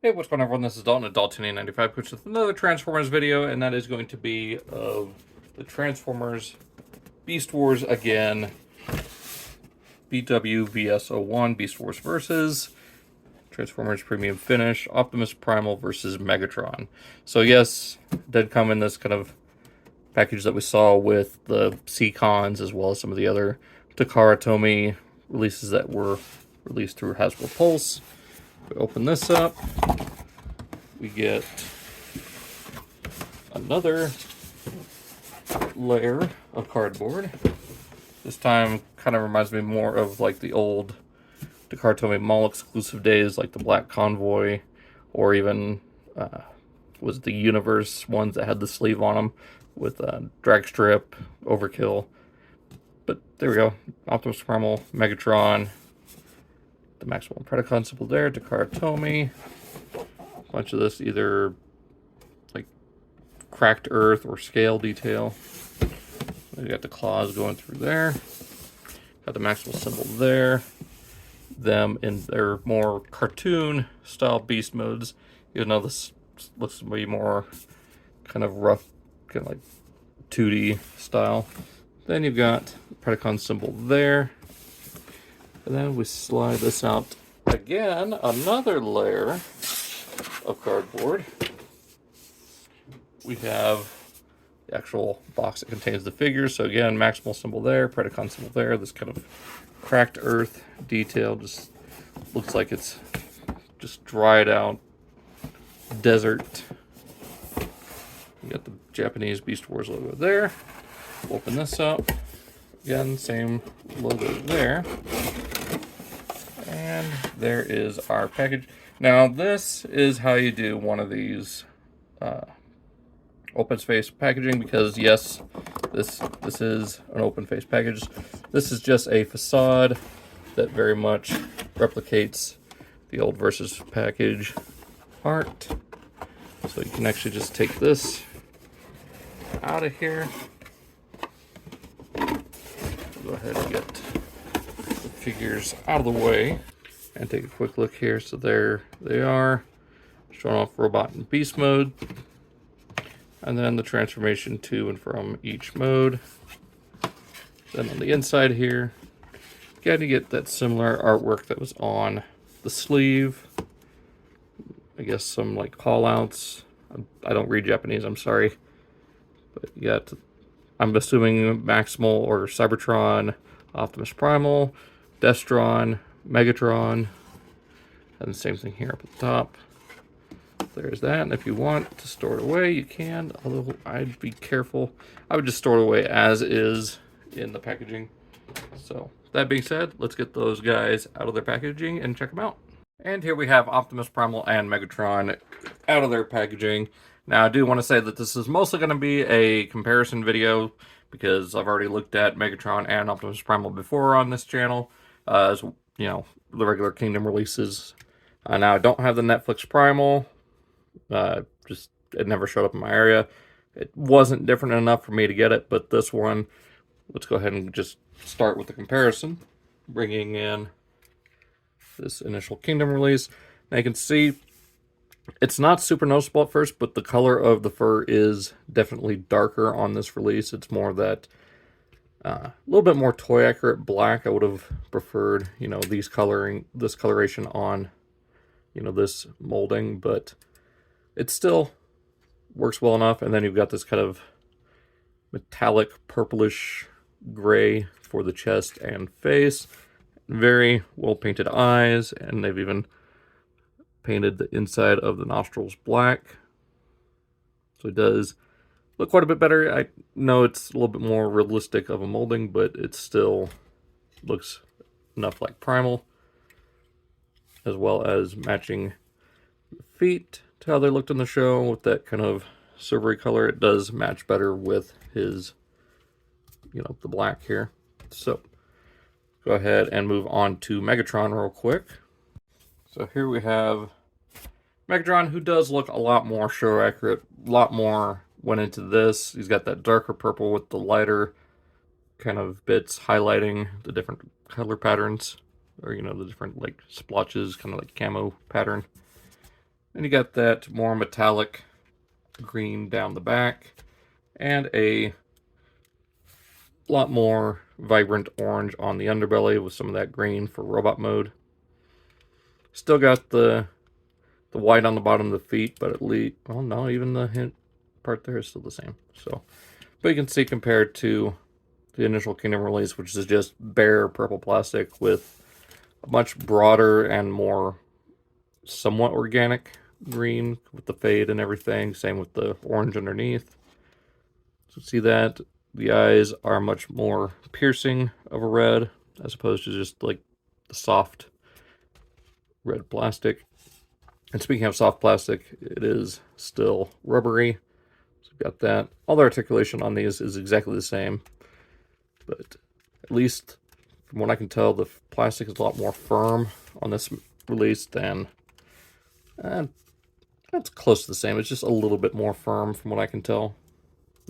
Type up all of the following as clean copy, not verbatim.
Hey, what's going on, everyone? This is Dalton at Dalton95 with another Transformers video, and that is going to be of the Transformers Beast Wars again. BWVS-01 Beast Wars versus Transformers Premium Finish, Optimus Primal versus Megatron. So yes, did come in this kind of package that we saw with the C-Cons as well as some of the other Takara Tomy releases that were released through Hasbro Pulse. We open this up. We get another layer of cardboard. This time kind of reminds me more of like the old Takara Tomy Mall exclusive days, like the Black Convoy, or even was the Universe ones that had the sleeve on them with drag strip, overkill. But there we go. Optimus Primal, Megatron, the Maximum Predacon symbol there, Takara Tomy. Bunch of this either like cracked earth or scale detail. We got the claws going through there. Got the Maximal symbol there. Them in their more cartoon style beast modes. You know, this looks to be more kind of rough, kind of like 2D style. Then you've got the Predacon symbol there. And then we slide this out again, another layer of cardboard. We have the actual box that contains the figures. So again, Maximal symbol there, Predacon symbol there. This kind of cracked earth detail just looks like it's just dried out desert. We got the Japanese Beast Wars logo there. Open this up. Again, same logo there. And there is our package. Now, this is how you do one of these open space packaging, because yes, this is an open face package. This is just a facade that very much replicates the old Versus package art. So you can actually just take this out of here. Go ahead and get the figures out of the way and take a quick look here. So there they are, showing off robot and beast mode, and then the transformation to and from each mode. Then on the inside here, again, you get that similar artwork that was on the sleeve. I guess some like call outs. I don't read Japanese, I'm sorry. But you got, I'm assuming Maximal or Cybertron, Optimus Primal, Destron, Megatron, and the same thing here up at the top. There's that, and if you want to store it away, you can, although I'd be careful. I would just store it away as is in the packaging. So, that being said, let's get those guys out of their packaging and check them out. And here we have Optimus Primal and Megatron out of their packaging. Now, I do want to say that this is mostly going to be a comparison video, because I've already looked at Megatron and Optimus Primal before on this channel, as you know, the regular Kingdom releases. Now, I don't have the Netflix Primal. Just it never showed up in my area. It wasn't different enough for me to get it, but this one, let's go ahead and just start with the comparison, bringing in this initial Kingdom release. Now you can see it's not super noticeable at first, but the color of the fur is definitely darker on this release. It's more that a little bit more toy accurate black. I would have preferred, you know, this coloration on, you know, this molding, but it still works well enough. And then you've got this kind of metallic purplish gray for the chest and face. Very well painted eyes, and they've even painted the inside of the nostrils black. So it does look quite a bit better. I know it's a little bit more realistic of a molding, but it still looks enough like Primal, as well as matching feet to how they looked in the show with that kind of silvery color. It does match better with his, you know, the black here. So go ahead and move on to Megatron real quick. So here we have Megatron, who does look a lot more show accurate. A lot more went into this. He's got that darker purple with the lighter kind of bits highlighting the different color patterns, or, you know, the different like splotches, kind of like camo pattern. And you got that more metallic green down the back, and a lot more vibrant orange on the underbelly with some of that green for robot mode. Still got the white on the bottom of the feet, but at least, well, no, even the hint part there is still the same. So, but you can see compared to the initial Kingdom release, which is just bare purple plastic with a much broader and more somewhat organic green with the fade and everything. Same with the orange underneath. So see that the eyes are much more piercing of a red as opposed to just like the soft red plastic. And speaking of soft plastic, it is still rubbery. So we've got that. All the articulation on these is exactly the same, but at least from what I can tell, the plastic is a lot more firm on this release than that's close to the same. It's just a little bit more firm from what I can tell.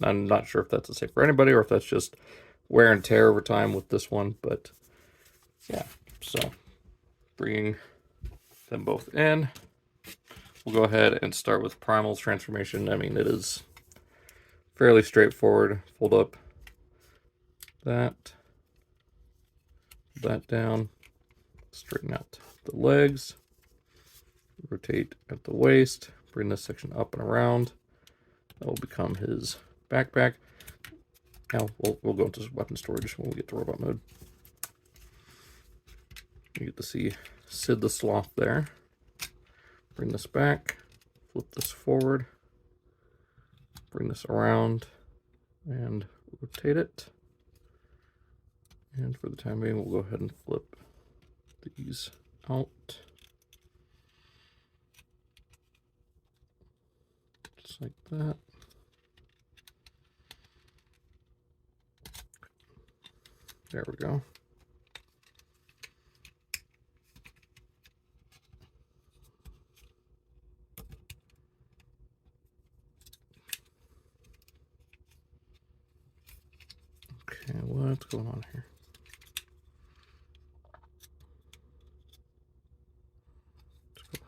I'm not sure if that's the same for anybody or if that's just wear and tear over time with this one, but yeah. So bringing them both in, we'll go ahead and start with Primal's transformation. I mean, it is fairly straightforward. Fold up that down, straighten out the legs, rotate at the waist, bring this section up and around. That will become his backpack. Now we'll go into weapon storage when we get to robot mode. You get to see Sid the Sloth there. Bring this back, flip this forward, bring this around, and rotate it. And for the time being, we'll go ahead and flip these out. Just like that. There we go. Okay, what's going on here?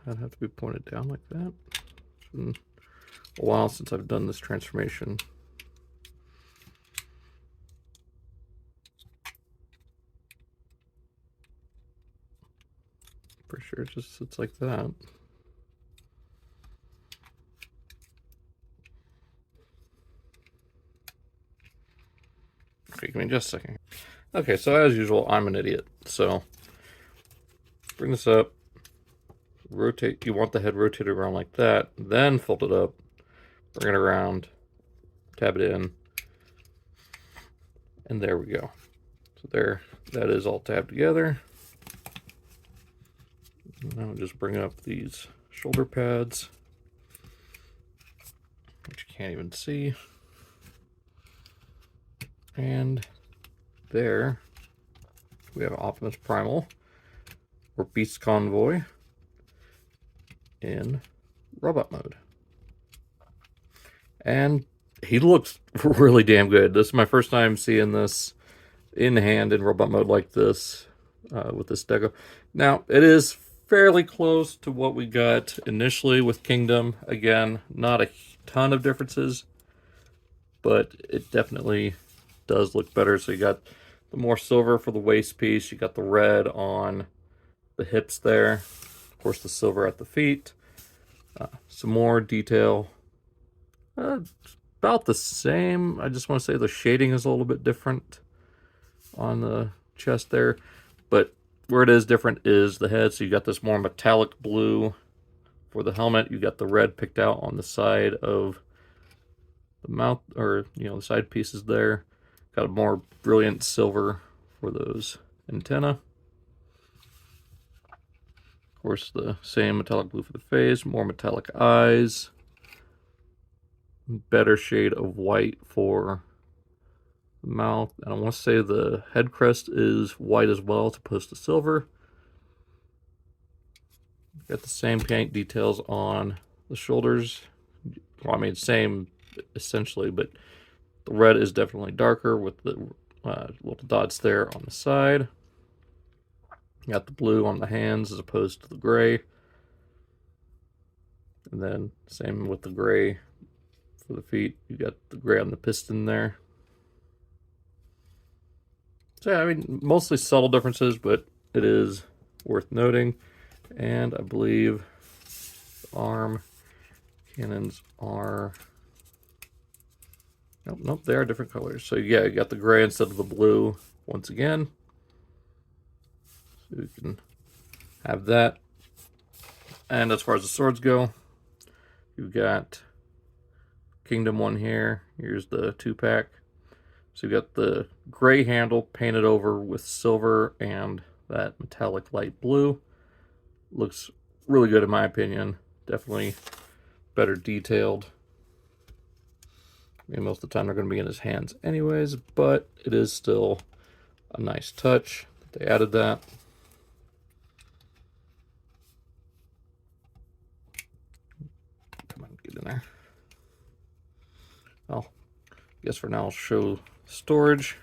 I'd have to be pointed down like that. It's been a while since I've done this transformation. Pretty sure it just sits like that. Okay, give me just a second. Okay, so as usual, I'm an idiot. So bring this up, rotate. You want the head rotated around like that, then fold it up, bring it around, tab it in, and there we go. So there, that is all tabbed together. Now just bring up these shoulder pads, which you can't even see. And there we have Optimus Primal, or Beast Convoy, in robot mode. And he looks really damn good. This is my first time seeing this in hand in robot mode like this, with this deco. Now, it is fairly close to what we got initially with Kingdom. Again, not a ton of differences, but it definitely does look better. So you got the more silver for the waist piece, you got the red on the hips there, of course the silver at the feet, some more detail, about the same. I just want to say the shading is a little bit different on the chest there, but where it is different is the head. So you got this more metallic blue for the helmet, you got the red picked out on the side of the mouth, or the side pieces there. Got a more brilliant silver for those antenna. Of course, the same metallic blue for the face, more metallic eyes, better shade of white for the mouth. And I want to say the head crest is white as well, as opposed to silver. Got the same paint details on the shoulders. Well, I mean, same essentially, but the red is definitely darker with the little dots there on the side. Got the blue on the hands as opposed to the gray. And then same with the gray for the feet. You got the gray on the piston there. So yeah, I mean, mostly subtle differences, but it is worth noting. And I believe the arm cannons are... Nope, they are different colors. So yeah, you got the gray instead of the blue once again. So you can have that. And as far as the swords go, you've got Kingdom one here. Here's the 2-pack. So you've got the gray handle painted over with silver and that metallic light blue. Looks really good in my opinion. Definitely better detailed. I mean, most of the time they're going to be in his hands anyways, but it is still a nice touch that they added that. Come on, get in there. Well, I guess for now I'll show storage.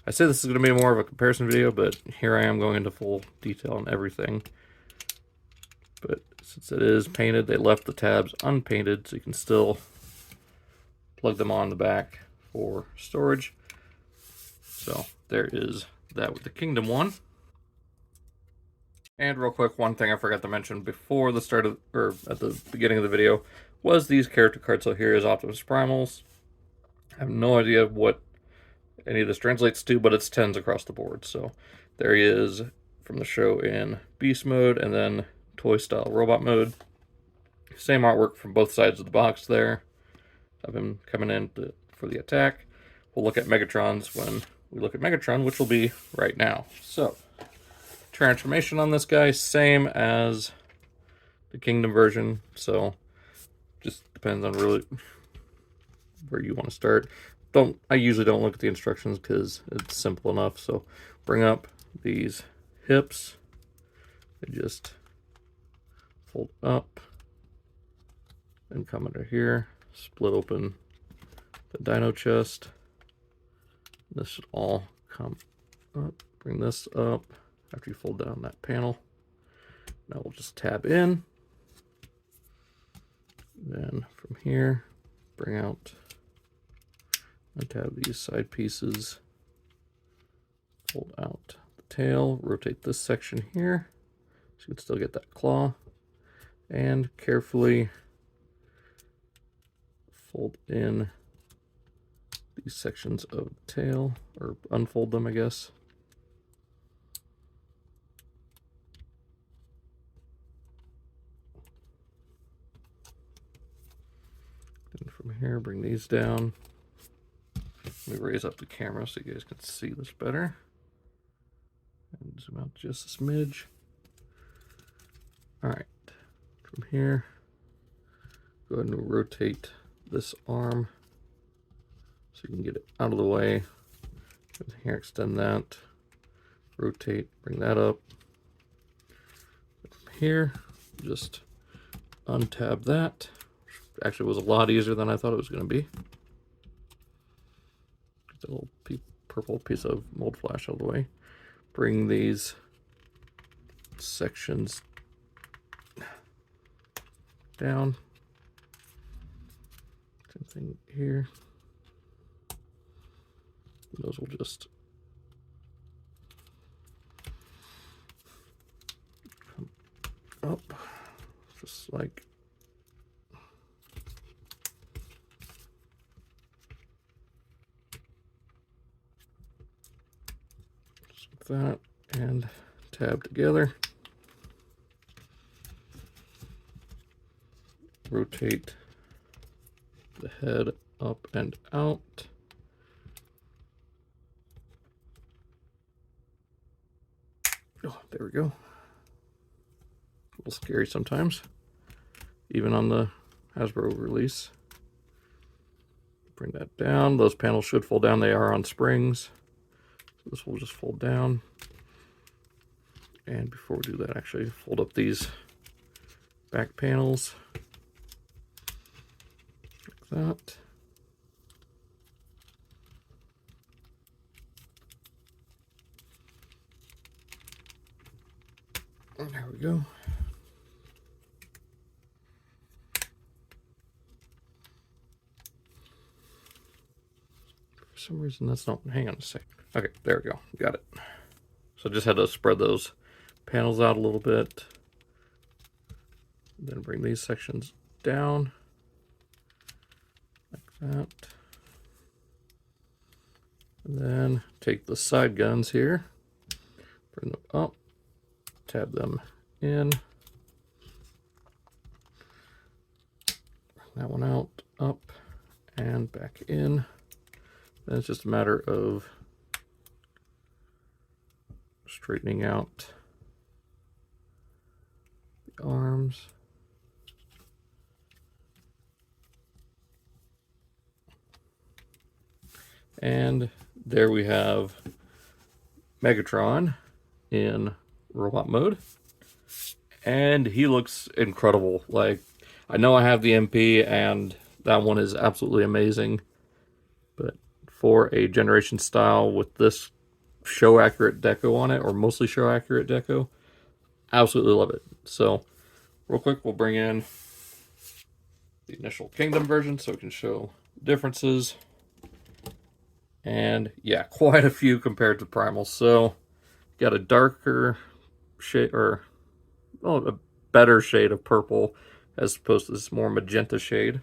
I say this is going to be more of a comparison video, but here I am going into full detail on everything. But since it is painted, they left the tabs unpainted, so you can still plug them on the back for storage. So there is that with the Kingdom one. And real quick, one thing I forgot to mention before the start of, or at the beginning of the video, was these character cards. So here is Optimus Primals. I have no idea what any of this translates to, but it's 10s across the board. So there he is from the show in Beast mode and then toy style robot mode. Same artwork from both sides of the box there of him coming in for the attack. We'll look at Megatron's when we look at Megatron, which will be right now. So transformation on this guy, same as the Kingdom version. So just depends on really where you want to start. I usually don't look at the instructions because it's simple enough. So bring up these hips and just fold up and come under here, split open the dino chest. This should all come up. Bring this up after you fold down that panel. Now we'll just tab in. Then from here, bring out, untab these side pieces, fold out the tail, rotate this section here so you can still get that claw, and carefully fold in these sections of the tail, or unfold them, I guess. And from here, bring these down. Let me raise up the camera so you guys can see this better. And zoom out just a smidge. Alright, from here, go ahead and rotate this arm so you can get it out of the way. And here, extend that, rotate, bring that up. From here, just untab that. Actually, it was a lot easier than I thought it was going to be. Get the little purple piece of mold flash out of the way. Bring these sections down. Same thing here. Those will just come up, just like that, and tab together. Rotate the head up and out. Oh, there we go. A little scary sometimes, even on the Hasbro release. Bring that down. Those panels should fold down. They are on springs. So this will just fold down. And before we do that, actually fold up these back panels like that. And there we go. some reason that's not, hang on a second. Okay, there we go, got it. So I just had to spread those panels out a little bit. Then bring these sections down like that. And then take the side guns here, bring them up, tab them in, bring that one out, up, and back in. Then it's just a matter of straightening out the arms. And there we have Megatron in robot mode. And he looks incredible. Like, I know I have the MP, and that one is absolutely amazing. But for a Generation style with this show accurate deco on it, or mostly show accurate deco, absolutely love it. So, real quick, we'll bring in the initial Kingdom version so we can show differences. And yeah, quite a few compared to Primal. So, got a darker shade, or a better shade of purple as opposed to this more magenta shade.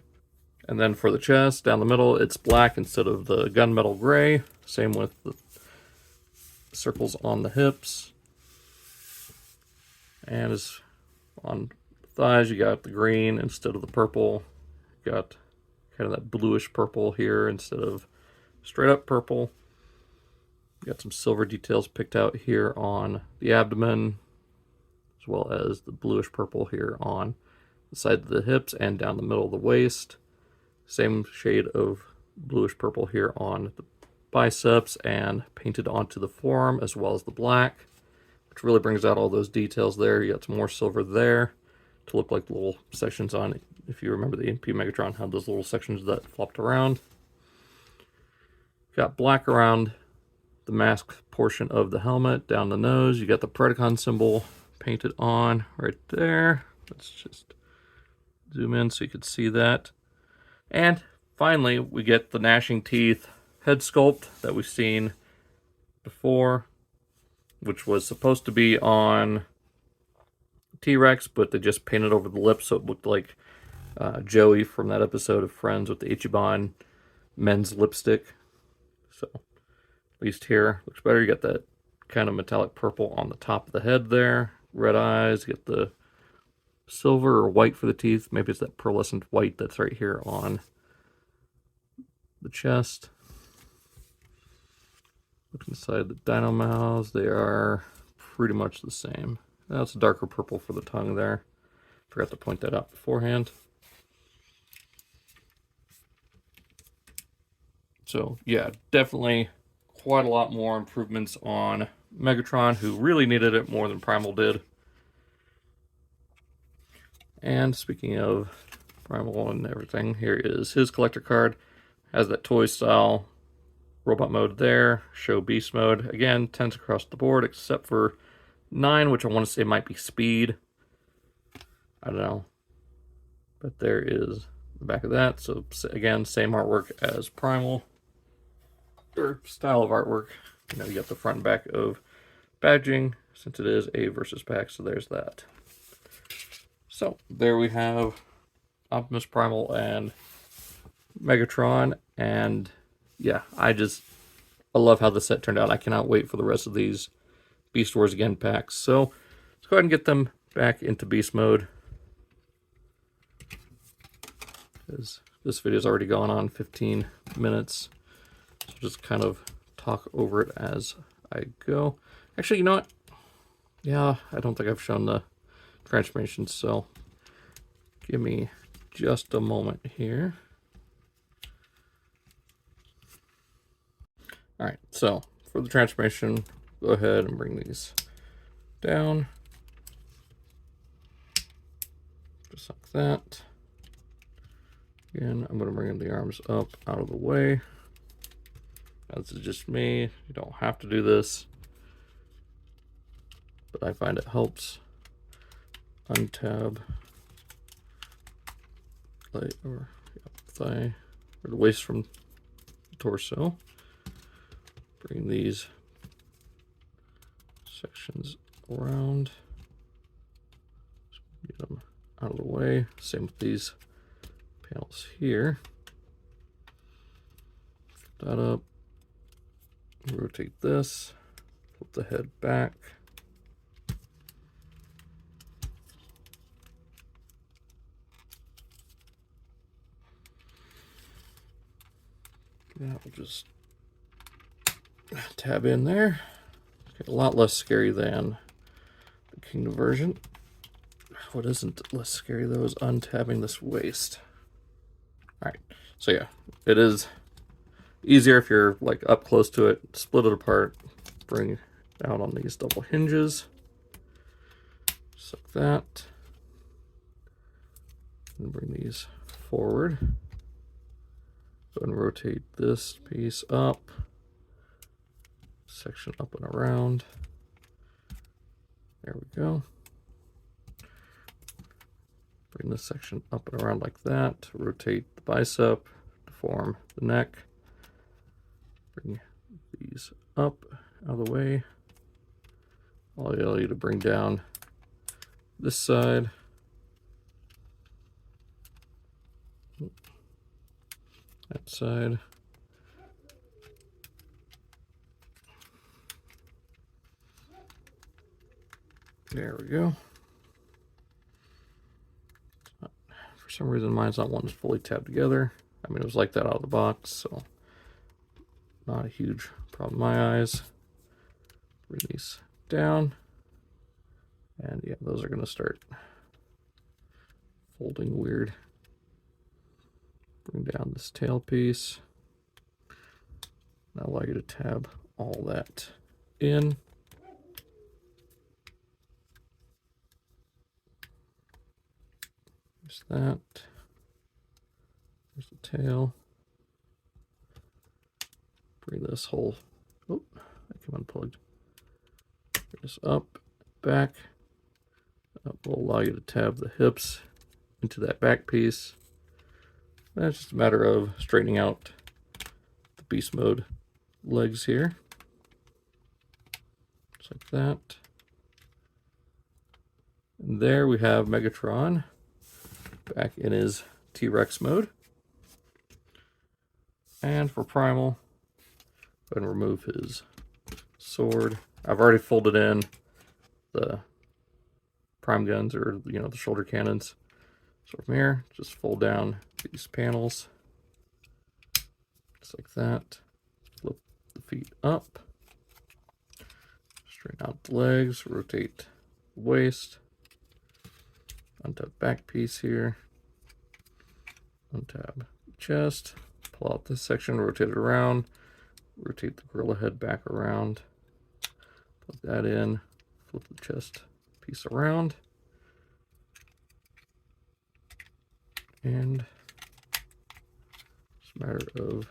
And then for the chest, down the middle, it's black instead of the gunmetal gray. Same with the circles on the hips. And as on the thighs, you got the green instead of the purple. You got kind of that bluish purple here instead of straight up purple. Got some silver details picked out here on the abdomen, as well as the bluish purple here on the side of the hips and down the middle of the waist. Same shade of bluish purple here on the biceps and painted onto the forearm, as well as the black, which really brings out all those details there. You got some more silver there to look like little sections on it. If you remember, the MP Megatron had those little sections that flopped around. Got black around the mask portion of the helmet, down the nose. You got the Predacon symbol painted on right there. Let's just zoom in so you can see that. And finally, we get the gnashing teeth head sculpt that we've seen before, which was supposed to be on T-Rex, but they just painted over the lips so it looked like Joey from that episode of Friends with the Ichiban men's lipstick. So, at least here, looks better. You got that kind of metallic purple on the top of the head there. Red eyes, you get the silver or white for the teeth. Maybe it's that pearlescent white that's right here on the chest. Look inside the dino mouths. They are pretty much the same. That's a darker purple for the tongue there. Forgot to point that out beforehand. So yeah, definitely quite a lot more improvements on Megatron, who really needed it more than Primal did. And speaking of Primal and everything, here is his collector card. Has that toy style robot mode there. Show beast mode. Again, 10s across the board, except for 9, which I want to say might be speed. I don't know. But there is the back of that. So again, same artwork as Primal. Or style of artwork. You know, you got the front and back of badging, since it is a versus pack, so there's that. So there we have Optimus Primal and Megatron, and yeah, I love how the set turned out. I cannot wait for the rest of these Beast Wars Again packs. So let's go ahead and get them back into beast mode, because this video's already gone on 15 minutes. So just kind of talk over it as I go. Actually, you know what? Yeah, I don't think I've shown the transformations, so give me just a moment here. Alright, so for the transformation, go ahead and bring these down. Just like that. Again, I'm going to bring the arms up out of the way. Now, this is just me. You don't have to do this, but I find it helps. Untab leg or thigh, or the waist from the torso. Bring these sections around. Get them out of the way. Same with these panels here. Flip that up. Rotate this. Flip the head back. Yeah, we'll just tab in there. Okay, a lot less scary than the Kingdom version. What isn't less scary though is untabbing this waist. Alright, so yeah, it is easier if you're like up close to it. Split it apart, bring down on these double hinges, just like that, and bring these forward. Go and rotate this piece up, section up and around. There we go. Bring this section up and around like that. Rotate the bicep to form the neck. Bring these up out of the way. I'll allow you to bring down this side. That side. There we go. For some reason, mine's not one that's fully tabbed together. I mean, it was like that out of the box, so not a huge problem in my eyes. Bring these down. And yeah, those are going to start folding weird. Bring down this tail piece. And I'll allow you to tab all that in. There's that. There's the tail. Bring this whole, oh, that came unplugged. Bring this up, back. Will allow you to tab the hips into that back piece. That's just a matter of straightening out the beast mode legs here. Just like that. And there we have Megatron back in his T-Rex mode. And for Primal, go ahead and remove his sword. I've already folded in the prime guns, or the shoulder cannons. So from here, just fold down these panels, just like that. Flip the feet up, straighten out the legs, rotate the waist, untap back piece here, untap chest, pull out this section, rotate it around, rotate the gorilla head back around, plug that in, flip the chest piece around, and it's a matter of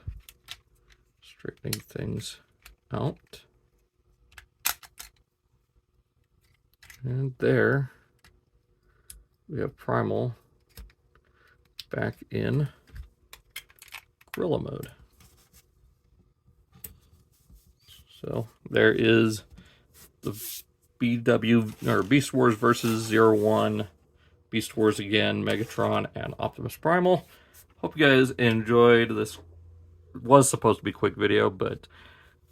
straightening things out. And there we have Primal back in gorilla mode. So there is the Beast Wars versus 01, Beast Wars again, Megatron, and Optimus Primal. Hope you guys enjoyed this. It was supposed to be a quick video, but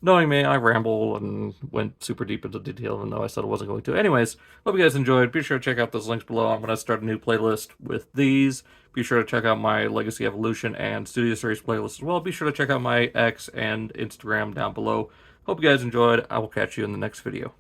knowing me, I ramble and went super deep into detail, even though I said I wasn't going to. Anyways, hope you guys enjoyed. Be sure to check out those links below. I'm going to start a new playlist with these. Be sure to check out my Legacy Evolution and Studio Series playlist as well. Be sure to check out my X and Instagram down below. Hope you guys enjoyed. I will catch you in the next video.